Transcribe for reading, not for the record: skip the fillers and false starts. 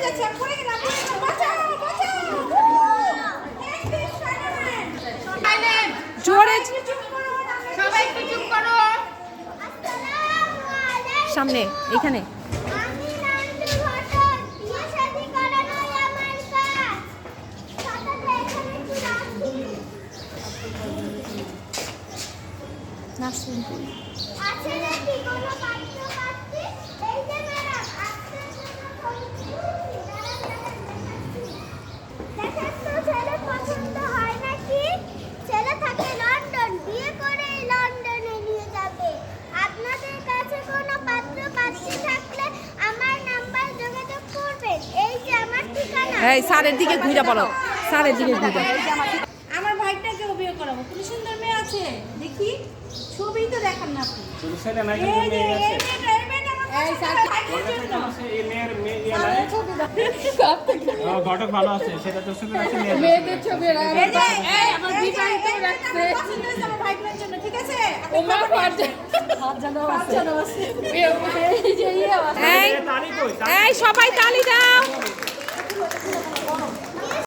যাচ্ছে, আমি পড়ে গেলাম, বাঁচাও বাঁচাও। জোরে সবাই একটু চুপ করো। সামনে এখানে এই স্যারের দিকে ঘুরে পড়ো, স্যারের দিকে ঘুরে। আমার ভাইটাকে বিয়ে করাবো, কি সুন্দর মেয়ে আছে দেখি, ছবি তো দেখান না আপনি। ছেলে নাই এই যে এই মেয়েটা এই স্যার এই মেয়ের মেয়ে ইয়ে নাই ঘটক ভালো আছে সেটা তো ছবি আছে মেয়েদের ছবি এই যে এই আমার বিবাহিত রাখছে পছন্দ হয়েছে আমার ভাইটার জন্য, ঠিক আছে? ওমা হাত জানো আছে এই যে তালি কই এই সবাই তালি দাও।